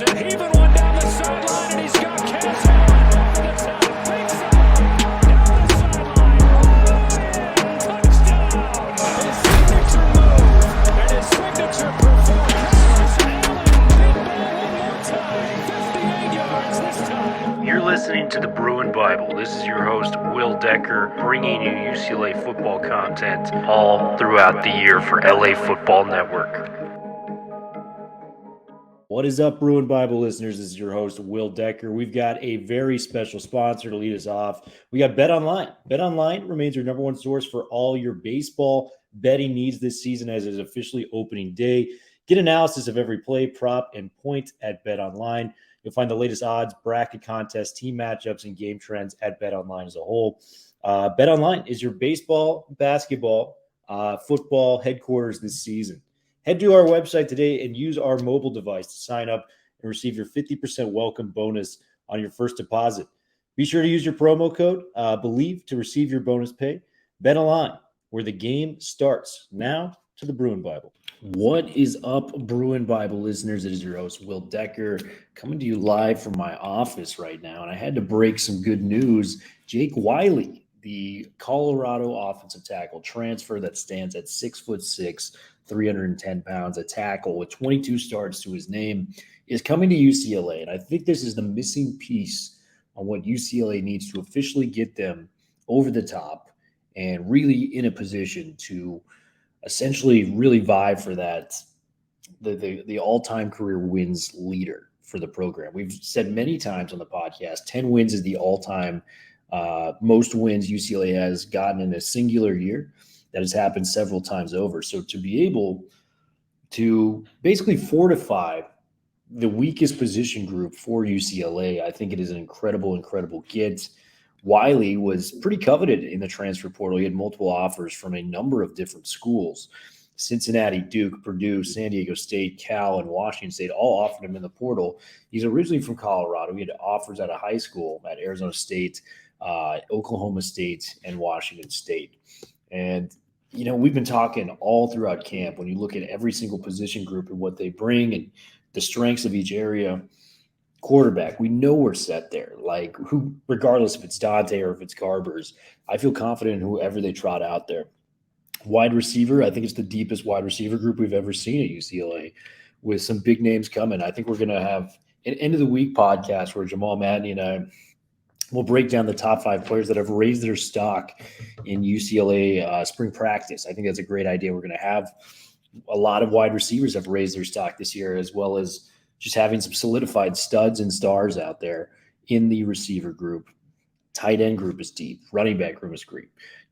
Thompson heaving one down the sideline, and he's got Kazmeir over the top. Big side, down the sideline. Touchdown! His signature move and his signature performance. Allen, big ball one more time. 58 yards this time. You're listening to the Bruin Bible. This is your host, Will Decker, bringing you UCLA football content all throughout the year for LA Football Network. What is up, Bruin Bible listeners? This is your host, Will Decker. We've got a very special sponsor to lead us off. We got BetOnline. BetOnline remains your number one source for all your baseball betting needs this season, as it is officially opening day. Get analysis of every play, prop, and point at BetOnline. You'll find the latest odds, bracket contests, team matchups, and game trends at BetOnline as a whole. BetOnline is your baseball, basketball, football headquarters this season. Head to our website today and use our mobile device to sign up and receive your 50% welcome bonus on your first deposit. Be sure to use your promo code, BELIEVE, to receive your bonus pay. BetOnline, where the game starts. Now to the Bruin Bible. What is up, Bruin Bible listeners? It is your host, Will Decker, coming to you live from my office right now. And I had to break some good news. Jake Wiley, the Colorado offensive tackle transfer that stands at 6'6", 310 pounds, a tackle with 22 starts to his name, is coming to UCLA. And I think this is the missing piece on what UCLA needs to officially get them over the top and really in a position to essentially really vie for that, the all-time career wins leader for the program. We've said many times on the podcast, 10 wins is the all-time most wins UCLA has gotten in a singular year. That has happened several times over. So to be able to basically fortify the weakest position group for UCLA, I think it is an incredible, incredible get. Wiley was pretty coveted in the transfer portal. He had multiple offers from a number of different schools. Cincinnati, Duke, Purdue, San Diego State, Cal, and Washington State all offered him in the portal. He's originally from Colorado. He had offers at a high school at Arizona State, Oklahoma State, and Washington State. And you know, we've been talking all throughout camp when you look at every single position group and what they bring and the strengths of each area. Quarterback, we know we're set there. Like, who, regardless if it's Dante or if it's Garbers, I feel confident in whoever they trot out there. Wide receiver, I think it's the deepest wide receiver group we've ever seen at UCLA with some big names coming. I think we're going to have an end of the week podcast where Jamal Madney and I we'll break down the top 5 players that have raised their stock in UCLA spring practice. I think that's a great idea. We're going to have a lot of wide receivers have raised their stock this year, as well as just having some solidified studs and stars out there in the receiver group. Tight end group is deep. Running back group is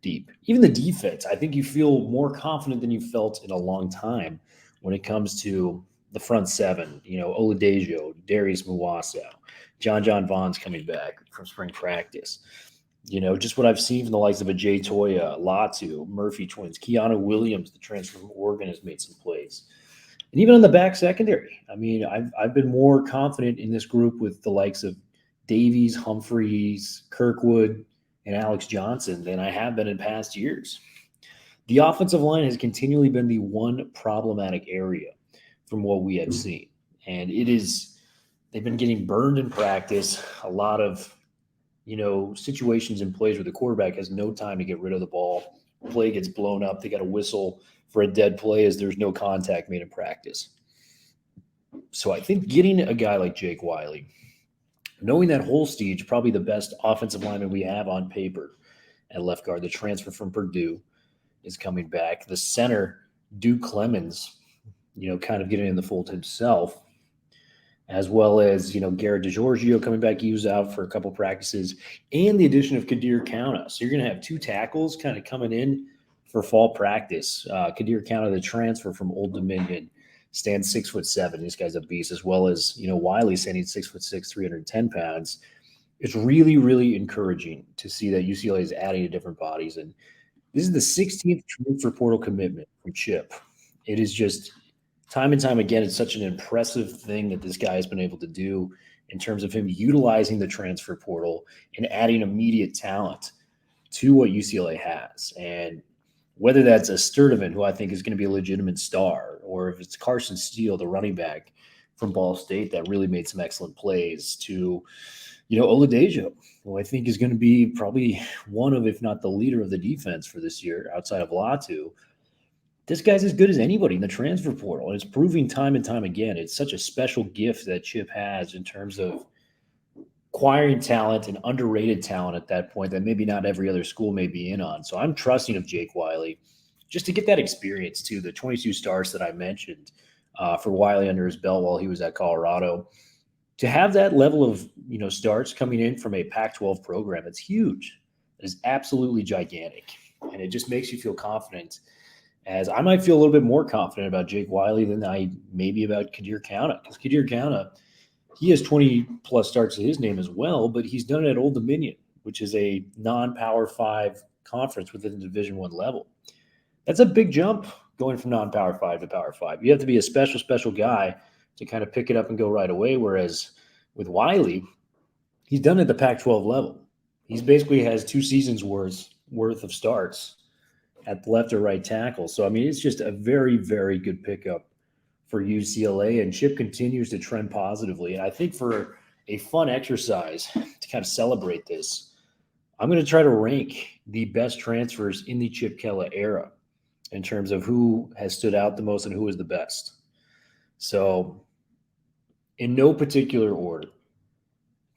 deep. Even the defense, I think you feel more confident than you felt in a long time when it comes to the front seven. You know, Oladejo, Darius Muasau, John Vaughn's coming back from spring practice. You know, just what I've seen from the likes of a Jay Toya, Latu, Murphy twins, Keanu Williams, the transfer from Oregon, has made some plays. And even on the back secondary, I mean, I've been more confident in this group with the likes of Davies, Humphreys, Kirkwood, and Alex Johnson than I have been in past years. The offensive line has continually been the one problematic area from what we have seen. And they've been getting burned in practice. A lot of, situations and plays where the quarterback has no time to get rid of the ball. Play gets blown up. They got a whistle for a dead play as there's no contact made in practice. So I think getting a guy like Jake Wiley, knowing that Holstege, probably the best offensive lineman we have on paper at left guard, the transfer from Purdue, is coming back. The center, Duke Clemens, kind of getting in the fold himself, as well as, Garrett DeGiorgio coming back. He was out for a couple practices, and the addition of Kadir Kauna. So you're going to have 2 tackles kind of coming in for fall practice. Kadir Kauna, the transfer from Old Dominion, stands 6'7". This guy's a beast, as well as, Wiley standing 6'6", 310 pounds. It's really, really encouraging to see that UCLA is adding to different bodies. And this is the 16th transfer portal commitment from Chip. It is just time and time again, it's such an impressive thing that this guy has been able to do in terms of him utilizing the transfer portal and adding immediate talent to what UCLA has. And whether that's a Sturdivant, who I think is going to be a legitimate star, or if it's Carson Steele, the running back from Ball State that really made some excellent plays to, Oladejo, who I think is going to be probably one of, if not the leader of the defense for this year outside of Latu. This guy's as good as anybody in the transfer portal, and it's proving time and time again. It's such a special gift that Chip has in terms of acquiring talent and underrated talent at that point that maybe not every other school may be in on. So I'm trusting of Jake Wiley just to get that experience too, the 22 starts that I mentioned for Wiley under his belt while he was at Colorado. To have that level of, starts coming in from a Pac-12 program, it's huge. It is absolutely gigantic. And it just makes you feel confident, as I might feel a little bit more confident about Jake Wiley than I maybe about Kadir Kauna. Because Kadir Kauna, he has 20-plus starts to his name as well, but he's done it at Old Dominion, which is a non-Power 5 conference within the Division I level. That's a big jump going from non-Power 5 to Power 5. You have to be a special guy to kind of pick it up and go right away, whereas with Wiley, he's done it at the Pac-12 level. He's basically has 2 seasons worth of starts at left or right tackle. So, it's just a very, very good pickup for UCLA, and Chip continues to trend positively. And I think for a fun exercise to kind of celebrate this, I'm going to try to rank the best transfers in the Chip Kelly era in terms of who has stood out the most and who is the best. So in no particular order,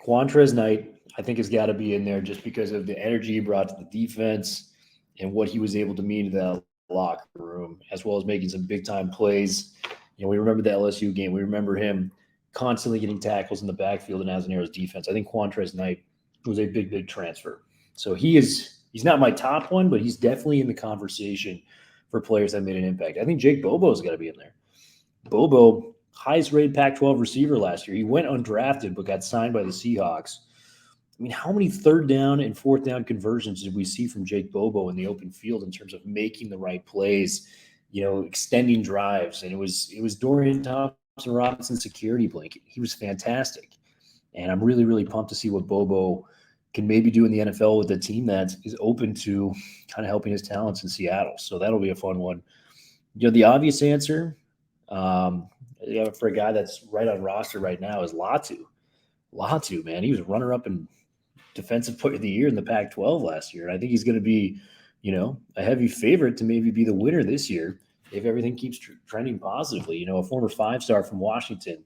Quantrez Knight, I think, has got to be in there just because of the energy he brought to the defense and what he was able to mean to the locker room, as well as making some big-time plays. We remember the LSU game. We remember him constantly getting tackles in the backfield in Azanero's defense. I think Quantrez Knight was a big transfer. So he's not my top one, but he's definitely in the conversation for players that made an impact. I think Jake Bobo's got to be in there. Bobo, highest-rated Pac-12 receiver last year. He went undrafted but got signed by the Seahawks. How many third down and fourth down conversions did we see from Jake Bobo in the open field in terms of making the right plays, extending drives? And it was Dorian Thompson-Robinson security blanket. He was fantastic. And I'm really, really pumped to see what Bobo can maybe do in the NFL with a team that is open to kind of helping his talents in Seattle. So that'll be a fun one. The obvious answer for a guy that's right on roster right now is Latu. Latu, man, he was runner-up in Defensive Player of the Year in the Pac-12 last year. And I think he's going to be, a heavy favorite to maybe be the winner this year if everything keeps trending positively. A former 5-star from Washington,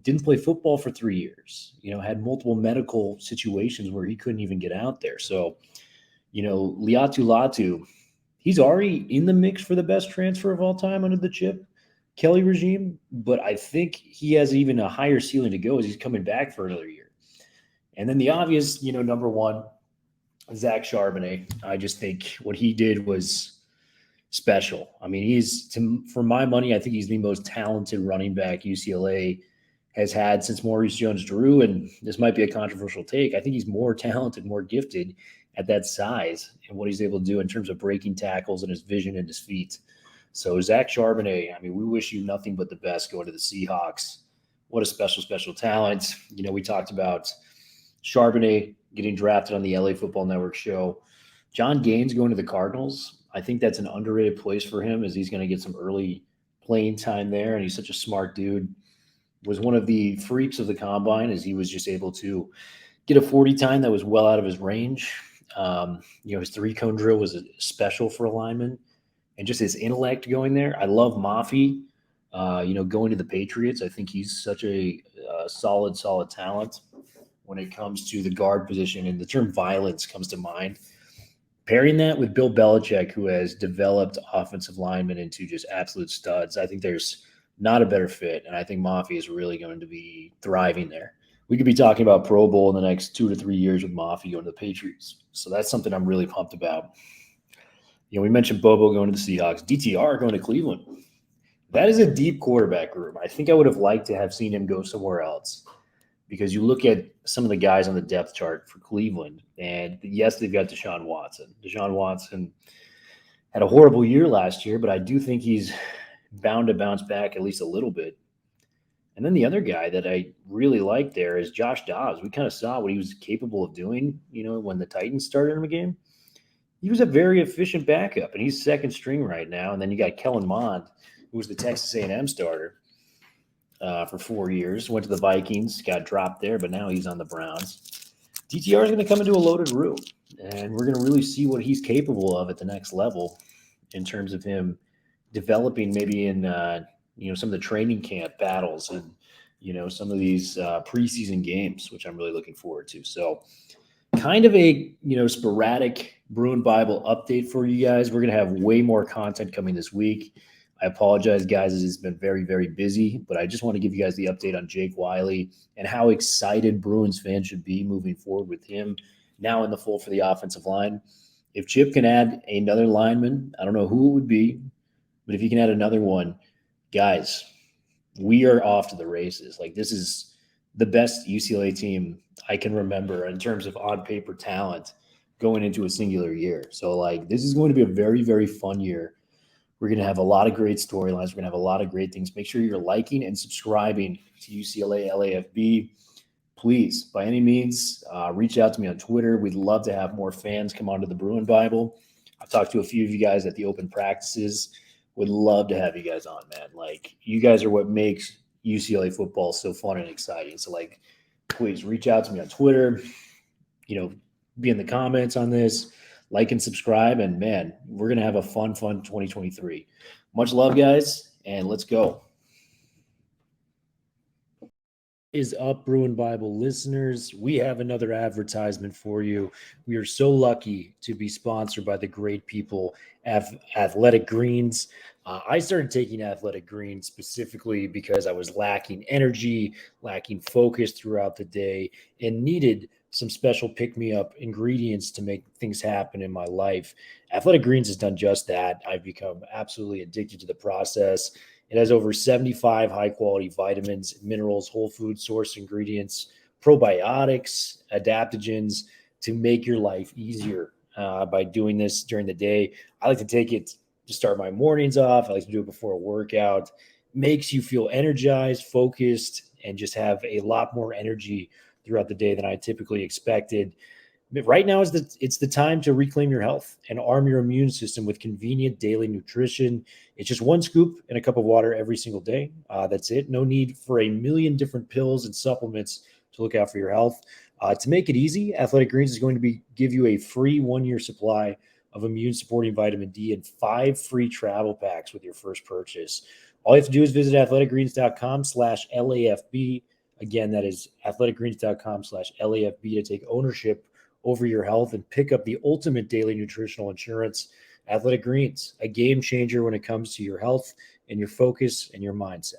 didn't play football for 3 years, had multiple medical situations where he couldn't even get out there. So, Liatu Latu, he's already in the mix for the best transfer of all time under the Chip Kelly regime, but I think he has even a higher ceiling to go as he's coming back for another year. And then the obvious, number one, Zach Charbonnet. I just think what he did was special. For my money, I think he's the most talented running back UCLA has had since Maurice Jones-Drew, and this might be a controversial take. I think he's more talented, more gifted at that size and what he's able to do in terms of breaking tackles and his vision and his feet. So Zach Charbonnet, we wish you nothing but the best going to the Seahawks. What a special talent. We talked about Charbonnet getting drafted on the LA Football Network show. John Gaines going to the Cardinals. I think that's an underrated place for him as he's going to get some early playing time there, and he's such a smart dude. Was one of the freaks of the combine as he was just able to get a 40 time that was well out of his range. His 3-cone drill was special for a lineman, and just his intellect going there. I love Mafi, going to the Patriots. I think he's such a solid talent when it comes to the guard position, and the term violence comes to mind. Pairing that with Bill Belichick, who has developed offensive linemen into just absolute studs, I think there's not a better fit, and I think Mafi is really going to be thriving there. We could be talking about Pro Bowl in the next 2 to 3 years with Mafi going to the Patriots. So that's something I'm really pumped about. We mentioned Bobo going to the Seahawks, DTR going to Cleveland. That is a deep quarterback room. I think I would have liked to have seen him go somewhere else because you look at some of the guys on the depth chart for Cleveland, and yes, they've got Deshaun Watson. Deshaun Watson had a horrible year last year, but I do think he's bound to bounce back at least a little bit. And then the other guy that I really like there is Josh Dobbs. We kind of saw what he was capable of doing, when the Titans started him a game. He was a very efficient backup, and he's second string right now. And then you got Kellen Mond, who was the Texas A&M starter. for 4 years. Went to the Vikings, got dropped there, but now he's on the Browns. DTR is going to come into a loaded room, and we're going to really see what he's capable of at the next level in terms of him developing maybe in some of the training camp battles and some of these preseason games, which I'm really looking forward to. So kind of a sporadic Bruin Bible update for you guys. We're going to have way more content coming this week. I apologize, guys. It's been very, very busy, but I just want to give you guys the update on Jake Wiley and how excited Bruins fans should be moving forward with him now in the fold for the offensive line. If Chip can add another lineman, I don't know who it would be, but if he can add another one, guys, we are off to the races. Like, this is the best UCLA team I can remember in terms of on-paper talent going into a singular year. So, this is going to be a very, very fun year. We're going to have a lot of great storylines. We're going to have a lot of great things. Make sure you're liking and subscribing to UCLA LAFB. Please, by any means, reach out to me on Twitter. We'd love to have more fans come onto the Bruin Bible. I've talked to a few of you guys at the open practices. Would love to have you guys on, man. You guys are what makes UCLA football so fun and exciting. So, please reach out to me on Twitter. Be in the comments on this. Like and subscribe, and man, we're going to have a fun 2023. Much love, guys, and let's go. Is up, Bruin Bible listeners. We have another advertisement for you. We are so lucky to be sponsored by the great people at Athletic Greens. I started taking Athletic Greens specifically because I was lacking energy, lacking focus throughout the day, and needed some special pick-me-up ingredients to make things happen in my life. Athletic Greens has done just that. I've become absolutely addicted to the process. It has over 75 high-quality vitamins, minerals, whole food source ingredients, probiotics, adaptogens to make your life easier by doing this during the day. I like to take it to start my mornings off. I like to do it before a workout. Makes you feel energized, focused, and just have a lot more energy throughout the day than I typically expected. Right now it's the time to reclaim your health and arm your immune system with convenient daily nutrition. It's just one scoop in a cup of water every single day. That's it. No need for a million different pills and supplements to look out for your health. To make it easy, Athletic Greens is going to give you a free 1-year supply of immune-supporting vitamin D and 5 free travel packs with your first purchase. All you have to do is visit athleticgreens.com/LAFB. Again, that is athleticgreens.com/LAFB to take ownership over your health and pick up the ultimate daily nutritional insurance. Athletic Greens, a game changer when it comes to your health and your focus and your mindset.